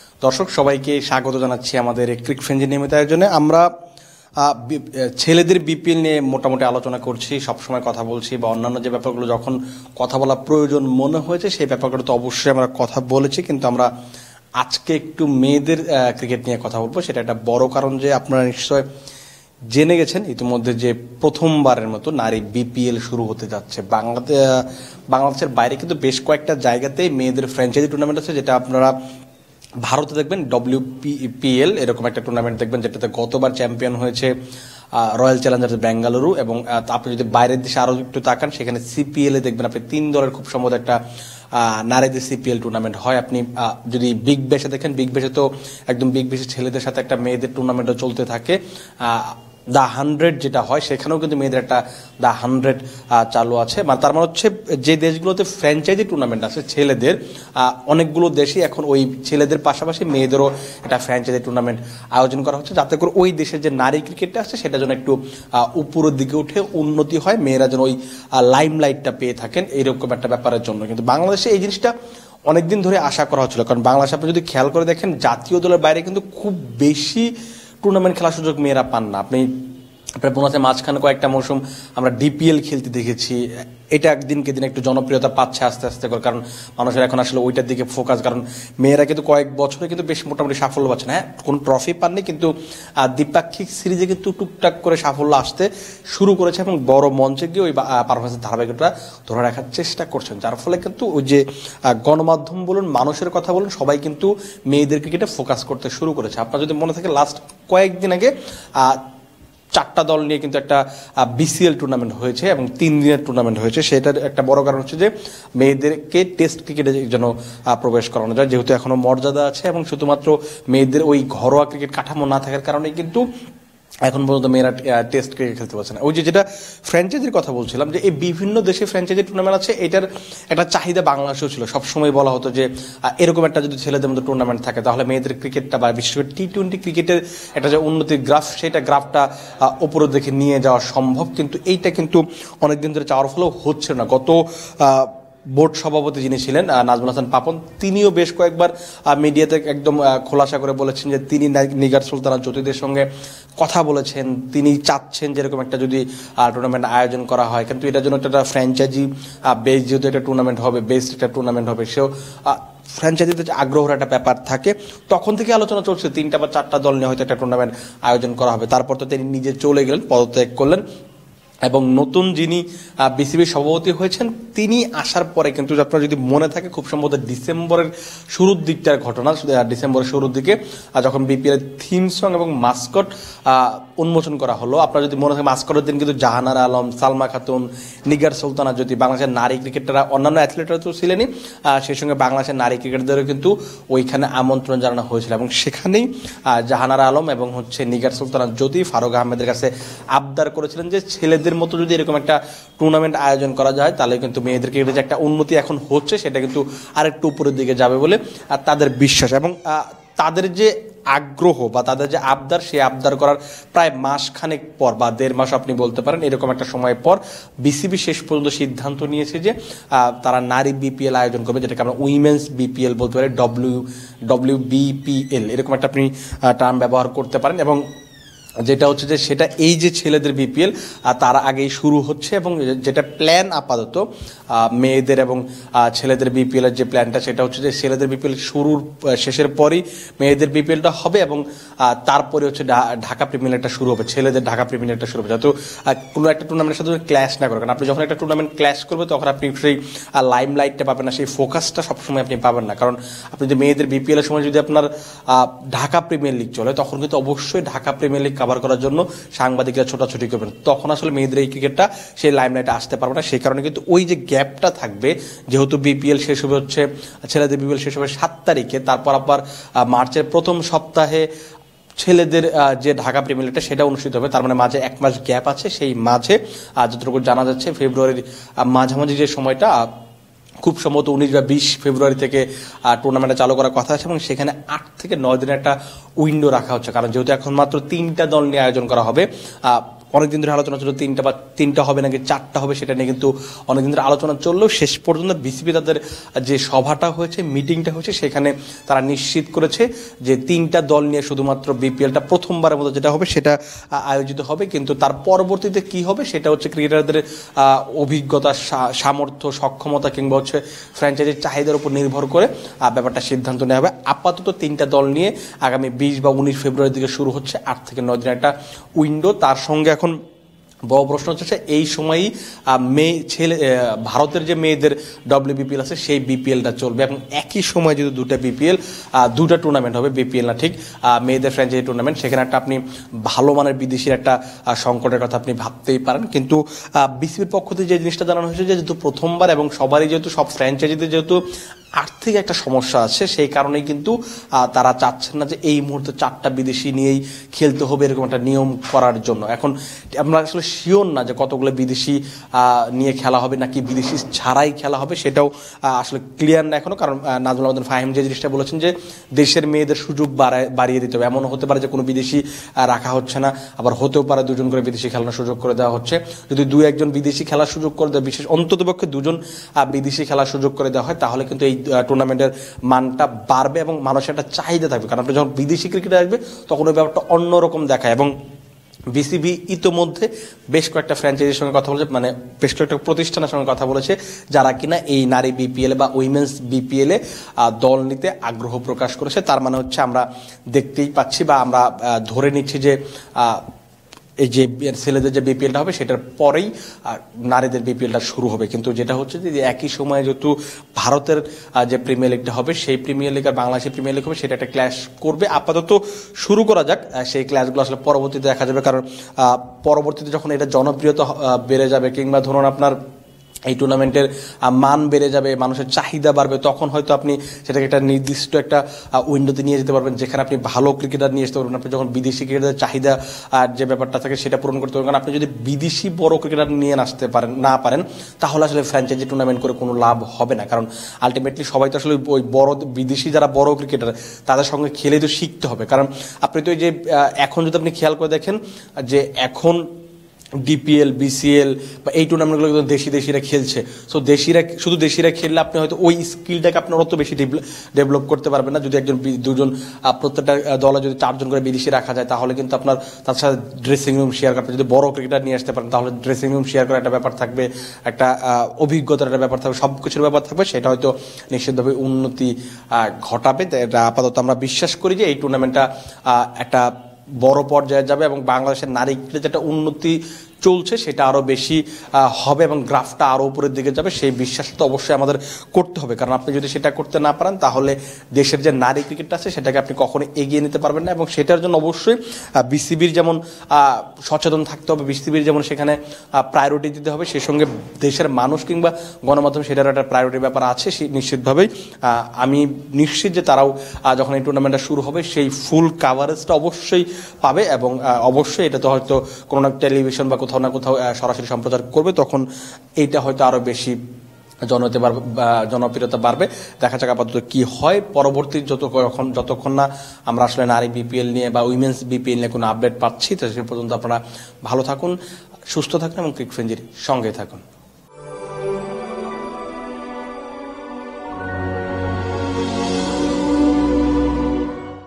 দর্শক সবাইকে স্বাগত জানাচ্ছি আমাদের ক্রিক ফ্রেঞ্জি নিয়মিত আয়োজনে। আমরা ছেলেদের বিপিএল নিয়ে মোটামুটি আলোচনা করছি, সবসময় কথা বলছি, বা অন্যান্য যে ব্যাপারগুলো যখন কথা বলা প্রয়োজন মনে হয়েছে সেই ব্যাপারগুলো তো অবশ্যই আমরা কথা বলেছি, কিন্তু আমরা আজকে একটু মেয়েদের ক্রিকেট নিয়ে কথা বলবো। সেটা একটা বড় কারণ যে আপনারা নিশ্চয় জেনে গেছেন ইতিমধ্যে যে প্রথমবারের মতো নারী বিপিএল শুরু হতে যাচ্ছে। বাংলাদেশের বাইরে কিন্তু বেশ কয়েকটা জায়গাতেই মেয়েদের ফ্র্যাঞ্চাইজি টুর্নামেন্ট আছে, যেটা আপনারা ভারতে দেখবেন WPPL এরকম একটা টুর্নামেন্ট দেখবেন, যেটাতে গতবার চ্যাম্পিয়ন হয়েছে রয়্যাল চ্যালেঞ্জার্স বেঙ্গালুরু। এবং আপনি যদি বাইরের দেশে আরও একটু তাকান, সেখানে CPL এ দেখবেন আপনি 3 দলের খুব সম্ভবত একটা নারীদের CPL টুর্নামেন্ট হয়। আপনি যদি বিগ ব্যাশে দেখেন, বিগ ব্যাশে তো একদম বিগ ব্যাশে ছেলেদের সাথে একটা মেয়েদের টুর্নামেন্টও চলতে থাকে। দ্য 100 যেটা হয় সেখানেও কিন্তু মেয়েদের একটা দ্য 100 চালু আছে। তার মানে হচ্ছে যে দেশগুলোতে ফ্র্যাঞ্চাইজি টুর্নামেন্ট আছে ছেলেদের, অনেকগুলো দেশই এখন ওই ছেলেদের পাশাপাশি মেয়েদেরও একটা ফ্র্যাঞ্চাইজি টুর্নামেন্ট আয়োজন করা হচ্ছে, যাতে করে ওই দেশের যে নারী ক্রিকেটটা আছে সেটা যেন একটু উপরের দিকে উঠে উন্নতি হয়, মেয়েরা যেন ওই লাইমলাইটটা পেয়ে থাকেন, এইরকম একটা ব্যাপারের জন্য। কিন্তু বাংলাদেশে এই জিনিসটা অনেকদিন ধরে আশা করা হচ্ছিল, কারণ বাংলাদেশে আপনি যদি খেয়াল করে দেখেন জাতীয় দলের বাইরে কিন্তু খুব বেশি টুর্নামেন্ট খেলার সুযোগ মেয়েরা পান না। আপনার বোনাসের মাঝখানে কয়েকটা মৌসুম আমরা DPL খেলতে দেখেছি, এটা দিনকে দিন একটু জনপ্রিয়তা পাচ্ছে আস্তে আস্তে করে, কারণ মানুষের এখন আসলে ওইটার দিকে ফোকাস। কারণ মেয়েরা কিন্তু কয়েক বছরে কিন্তু বেশ মোটামুটি সাফল্য পাচ্ছে না, হ্যাঁ কোনো ট্রফি পাননি, কিন্তু দ্বিপাক্ষিক সিরিজে কিন্তু টুকটাক করে সাফল্য আসতে শুরু করেছে এবং বড় মঞ্চে গিয়ে ওই পারফরমেন্সের ধারাবাহিকতা ধরে রাখার চেষ্টা করছেন, যার ফলে কিন্তু ওই যে গণমাধ্যম বলুন, মানুষের কথা বলুন, সবাই কিন্তু মেয়েদের ক্রিকেটে ফোকাস করতে শুরু করেছে। আপনার যদি মনে থাকে লাস্ট কয়েকদিন আগে 4টা দল নিয়ে কিন্তু একটা BCL টুর্নামেন্ট হয়েছে এবং 3 দিনের টুর্নামেন্ট হয়েছে। সেটার একটা বড় কারণ হচ্ছে যে মেয়েদেরকে টেস্ট ক্রিকেটে যেন প্রবেশ করানো যায়, যেহেতু এখনো মর্যাদা আছে এবং শুধুমাত্র মেয়েদের ওই ঘরোয়া ক্রিকেট কাঠামো না থাকার কারণে কিন্তু এখন পর্যন্ত মেয়েরা টেস্ট ক্রিকেট খেলতে পারছে না। ওই যেটা ফ্র্যাঞ্চাইজির কথা বলছিলাম, যে এই বিভিন্ন দেশে ফ্র্যাঞ্চাইজি টুর্নামেন্ট আছে, এটার একটা চাহিদা বাংলাদেশেও ছিল। সবসময় বলা হতো যে এরকম একটা যদি ছেলেদের মধ্যে টুর্নামেন্ট থাকে তাহলে মেয়েদের ক্রিকেটটা বা বিশেষ করে T20 ক্রিকেটের একটা যে উন্নতির গ্রাফ, সেটা গ্রাফটা উপরের দিকে নিয়ে যাওয়া সম্ভব। কিন্তু এইটা কিন্তু অনেকদিন ধরে চাওয়ার ফলেও হচ্ছে না। গত বোর্ড সভাপতি যিনি ছিলেন নাজমুল হাসান পাপন, তিনিও বেশ কয়েকবার মিডিয়াতে একদম খোলাসা করে বলেছেন যে তিনি নিগার সুলতানা জ্যোতিদের সঙ্গে কথা বলেছেন, তিনি চাচ্ছেন যেরকম একটা যদি টুর্নামেন্ট আয়োজন করা হয়, কিন্তু এটার জন্য একটা ফ্র্যাঞ্চাইজি বেস, যেহেতু একটা টুর্নামেন্ট হবে, বেস্ট একটা টুর্নামেন্ট হবে, সেও ফ্র্যাঞ্চাইজিতে আগ্রহের একটা ব্যাপার থাকে। তখন থেকে আলোচনা চলছে 3টা বা 4টা দল নিয়ে হয়তো একটা টুর্নামেন্ট আয়োজন করা হবে। তারপর তো তিনি নিজে চলে গেলেন, পদত্যাগ করলেন, এবং নতুন যিনি BCBর সভাপতি হয়েছেন তিনি আসার পরে কিন্তু আপনার যদি মনে থাকে খুব সম্ভবত ডিসেম্বরের শুরুর দিকটার ঘটনা, ডিসেম্বরের শুরুর দিকে যখন BPL থিম সং এবং মাস্কট উন্মোচন করা হলো, আপনার যদি মনে থাকে মাস্কটের দিন কিন্তু জাহানারা আলম, সালমা খাতুন, নিগার সুলতানা জ্যোতি, বাংলাদেশের নারী ক্রিকেটাররা, অন্যান্য অ্যাথলেটরা তো ছিলেনই, সেই সঙ্গে বাংলাদেশের নারী ক্রিকেটারদেরও কিন্তু ওইখানে আমন্ত্রণ জানানো হয়েছিল। এবং সেখানেই জাহানারা আলম এবং নিগার সুলতানা জ্যোতি ফারুক আহমেদের কাছে আবদার করেছিলেন যে ছেলেদের মতো যদি এরকম একটা টুর্নামেন্ট আয়োজন করা যায় তাহলে কিন্তু মেয়েদের ক্রিকেটে যে একটা উন্নতি এখন হচ্ছে সেটা কিন্তু আরেকটু উপরের দিকে যাবে বলে তাদের বিশ্বাস। এবং তাদের যে আগ্রহ বা তাদের যে আবদার, সেই আবদার করার প্রায় মাসখানেক পর বা 1.5 মাস আপনি বলতে পারেন, এরকম একটা সময় পর BCB শেষ পর্যন্ত সিদ্ধান্ত নিয়েছে যে তারা নারী BPL আয়োজন করবে, যেটাকে আমরা উইমেন্স BPL বলতে পারি, WBPL এরকম একটা আপনি টার্ম ব্যবহার করতে পারেন। এবং যেটা হচ্ছে যে সেটা এই যে ছেলেদের BPL তার আগেই শুরু হচ্ছে, এবং যেটা প্ল্যান আপাতত মেয়েদের এবং ছেলেদের BPL এর যে প্ল্যানটা, সেটা হচ্ছে যে ছেলেদের BPL শুরুর শেষের পরই মেয়েদের BPLটা হবে, এবং তারপরে হচ্ছে ঢাকা প্রিমিয়ারটা শুরু হবে, ছেলেদের ঢাকা প্রিমিয়ারটা শুরু হবে, যাতে কোনো একটা টুর্নামেন্টের সাথে ক্ল্যাশ না করে। কারণ আপনি যখন একটা টুর্নামেন্ট ক্ল্যাশ করবে তখন আপনি সেই লাইমলাইটটা পাবেন না, সেই ফোকাসটা সবসময় আপনি পাবেন না। কারণ আপনি যে মেয়েদের BPL এর সময় যদি আপনার ঢাকা প্রিমিয়ার লিগ চলে, তখন কিন্তু অবশ্যই ঢাকা প্রিমিয়ার লিগ কভার করার জন্য সাংবাদিকরা ছোটাছুটি করবেন, তখন আসলে মেয়েদের এই ক্রিকেটটা সেই লাইমলাইটে আসতে পারবে না। সেই কারণে কিন্তু ওই যে গ্যাপটা থাকবে, যেহেতু BPL শেষ হবে হচ্ছে ছেলেদের BPL শেষ হবে 7 তারিখে, তারপর আবার মার্চের প্রথম সপ্তাহে ছেলেদের যে ঢাকা প্রিমিয়ার লিগটা সেটা অনুষ্ঠিত হবে, তার মানে মাঝে 1 মাস গ্যাপ আছে। সেই মাঝে যতটুকু জানা যাচ্ছে ফেব্রুয়ারির মাঝামাঝি যে সময়টা, খুব সম্ভবত 19 বা 20 ফেব্রুয়ারি থেকে টুর্নামেন্টটা চালু করার কথা আছে, এবং সেখানে 8 থেকে 9 দিনের একটা উইন্ডো রাখা হচ্ছে। কারণ যেহেতু এখন মাত্র 3টা দল নিয়ে আয়োজন করা হবে, অনেকদিন ধরে আলোচনা চললো তিনটা হবে নাকি 4টা হবে, সেটা নিয়ে কিন্তু অনেকদিন ধরে আলোচনা চললেও শেষ পর্যন্ত বিসিবি তাদের যে সভাটা হয়েছে, মিটিংটা হয়েছে, সেখানে তারা নিশ্চিত করেছে যে 3টা দল নিয়ে শুধুমাত্র বিপিএলটা প্রথমবারের মতো যেটা হবে সেটা আয়োজিত হবে। কিন্তু তার পরবর্তীতে কি হবে সেটা হচ্ছে ক্রিকেটারদের অভিজ্ঞতা, সামর্থ্য, সক্ষমতা কিংবা হচ্ছে ফ্র্যাঞ্চাইজির চাহিদার উপর নির্ভর করে ব্যাপারটা সিদ্ধান্ত নেওয়া হবে। আপাতত 3টা দল নিয়ে আগামী 20 বা 19 ফেব্রুয়ারির দিকে শুরু হচ্ছে 8 থেকে 9 দিনের একটা উইন্ডো। তার সঙ্গে এখন বড় প্রশ্ন হচ্ছে এই সময়ই ভারতের যে মেয়েদের WBPL আছে সেই বিপিএলটা চলবে এবং একই সময় যদি দুটা টুর্নামেন্ট হবে, বিপিএল না ঠিক মেয়েদের ফ্র্যাঞ্চাইজি টুর্নামেন্ট, সেখানে একটা আপনি ভালো মানের বিদেশির একটা সংকটের কথা আপনি ভাবতেই পারেন। কিন্তু বিসিবির পক্ষ থেকে যে জিনিসটা জানানো হয়েছে যে যেহেতু প্রথমবার এবং সবারই যেহেতু সব ফ্র্যাঞ্চাইজিতে যেহেতু আর্থিক একটা সমস্যা আছে, সেই কারণেই কিন্তু তারা চাচ্ছেন না যে এই মুহূর্তে 4টা বিদেশি নিয়েই খেলতে হবে এরকম একটা নিয়ম করার জন্য। এখন আমরা আসলে শিওর না যে কতগুলো বিদেশি নিয়ে খেলা হবে নাকি বিদেশি ছাড়াই খেলা হবে, সেটাও আসলে ক্লিয়ার না এখনো। কারণ নাজমুল আহমেদ ফাহিম যে জিনিসটা বলেছেন যে দেশের মেয়েদের সুযোগ বাড়িয়ে দিতে হবে, এমনও হতে পারে যে কোনো বিদেশি রাখা হচ্ছে না, আবার হতেও পারে 2জন করে বিদেশি খেলানোর সুযোগ করে দেওয়া হচ্ছে। যদি 2-1জন বিদেশি খেলার সুযোগ করে দেওয়া, বিশেষ অন্ততপক্ষে 2জন বিদেশি খেলার সুযোগ করে দেওয়া হয়, তাহলে কিন্তু এই টুর্নামেন্টের মানটা বাড়বে এবং মানুষের একটা চাহিদা থাকবে। কারণ আপনি যখন বিদেশি ক্রিকেটে আসবে তখন ওই ব্যাপারটা অন্যরকম দেখায়। এবং বিসিবি ইতোমধ্যে বেশ কয়েকটা ফ্র্যাঞ্চাইজির সঙ্গে কথা বলেছে, মানে বেশ কয়েকটা প্রতিষ্ঠানের সঙ্গে কথা বলেছে যারা কিনা এই নারী বিপিএল বা উইমেন্স বিপিএল এ দল নিতে আগ্রহ প্রকাশ করেছে। তার মানে হচ্ছে আমরা দেখতেই পাচ্ছি বা আমরা ধরে নিচ্ছি যে এই যে ছেলেদের যে বিপিএলটা হবে সেটার পরেই নারীদের বিপিএলটা শুরু হবে। কিন্তু যেটা হচ্ছে যে একই সময়ে যেহেতু ভারতের যে প্রিমিয়ার লিগটা হবে সেই প্রিমিয়ার লিগ আর বাংলাদেশের প্রিমিয়ার লিগ হবে, সেটা একটা ক্ল্যাশ করবে। আপাতত শুরু করা যাক, সেই ক্ল্যাশগুলো আসলে পরবর্তীতে দেখা যাবে। কারণ পরবর্তীতে যখন এটা জনপ্রিয়তা বেড়ে যাবে কিংবা ধরুন আপনার এই টুর্নামেন্টের মান বেড়ে যাবে, মানুষের চাহিদা বাড়বে, তখন হয়তো আপনি সেটাকে একটা নির্দিষ্ট একটা উইন্ডোতে নিয়ে যেতে পারবেন যেখানে আপনি ভালো ক্রিকেটার নিয়ে আসতে পারবেন। আপনি যখন বিদেশি ক্রিকেটারের চাহিদা যে ব্যাপারটা থাকে সেটা পূরণ করতে পারবেন। কারণ আপনি যদি বিদেশি বড় ক্রিকেটার নিয়ে আসতে পারেন তাহলে আসলে ফ্র্যাঞ্চাইজি টুর্নামেন্ট করে কোনো লাভ হবে না। কারণ আলটিমেটলি সবাই তো আসলে ওই বড় বিদেশি যারা বড় ক্রিকেটার তাদের সঙ্গে খেলে তো শিখতে হবে। কারণ আপনি তো এই যে এখন যদি আপনি খেয়াল করে দেখেন যে এখন ডিপিএল, বিসিএল বা এই টুর্নামেন্টগুলো কিন্তু দেশিরা খেলছে। সো শুধু দেশিরা খেললে আপনি হয়তো ওই স্কিলটাকে আপনার অত বেশি ডেভেলপ করতে পারবেন না। যদি 1-2জন প্রত্যেকটা দলে যদি 4জন করে বিদেশি রাখা যায় তাহলে কিন্তু আপনার তার সাথে ড্রেসিং রুম শেয়ার করতে, যদি বড় ক্রিকেটার নিয়ে আসতে পারেন তাহলে ড্রেসিং রুম শেয়ার করার একটা ব্যাপার থাকবে, একটা অভিজ্ঞতার একটা ব্যাপার থাকবে, সব কিছুর ব্যাপার থাকবে। সেটা হয়তো নিশ্চিতভাবে উন্নতি ঘটাবে। এটা আপাতত আমরা বিশ্বাস করি যে এই টুর্নামেন্টটা একটা বড় পর্যায়ে যাবে এবং বাংলাদেশের নারী ক্রিকেটে যেটা উন্নতি চলছে সেটা আরো বেশি হবে এবং গ্রাফটা আরো উপরের দিকে যাবে। সেই বিশ্বাস তো অবশ্যই আমাদের করতে হবে। কারণ আপনি যদি সেটা করতে না পারেন তাহলে দেশের যে নারী ক্রিকেটটা আছে সেটাকে আপনি কখনো এগিয়ে নিতে পারবেন না। এবং সেটার জন্য অবশ্যই বিসিবির যেমন সচেতন থাকতে হবে, বিসিবির যেমন সেখানে প্রায়োরিটি দিতে হবে, সেই সঙ্গে দেশের মানুষ কিংবা গণমাধ্যম সেটার একটা প্রায়োরিটির ব্যাপার আছে। নিশ্চিতভাবেই আমি নিশ্চিত যে তারাও যখন এই টুর্নামেন্টটা শুরু হবে সেই ফুল কাভারেজটা অবশ্যই পাবে এবং অবশ্যই এটা তো হয়তো কোনো টেলিভিশন বা কোথাও না কোথাও সরাসরি সম্প্রচার করবে, তখন এইটা হয়তো আরো বেশি জনপ্রিয়তা বাড়বে। দেখা যাক আপাতত কি হয় পরবর্তী যতক্ষণ না আমরা আসলে নারী বিপিএল নিয়ে বা উইমেন্স বিপিএল নিয়ে কোনো আপডেট পাচ্ছি, তো সে পর্যন্ত আপনারা ভালো থাকুন, সুস্থ থাকুন এবং ক্রিক ফ্রেঞ্জির সঙ্গে থাকুন।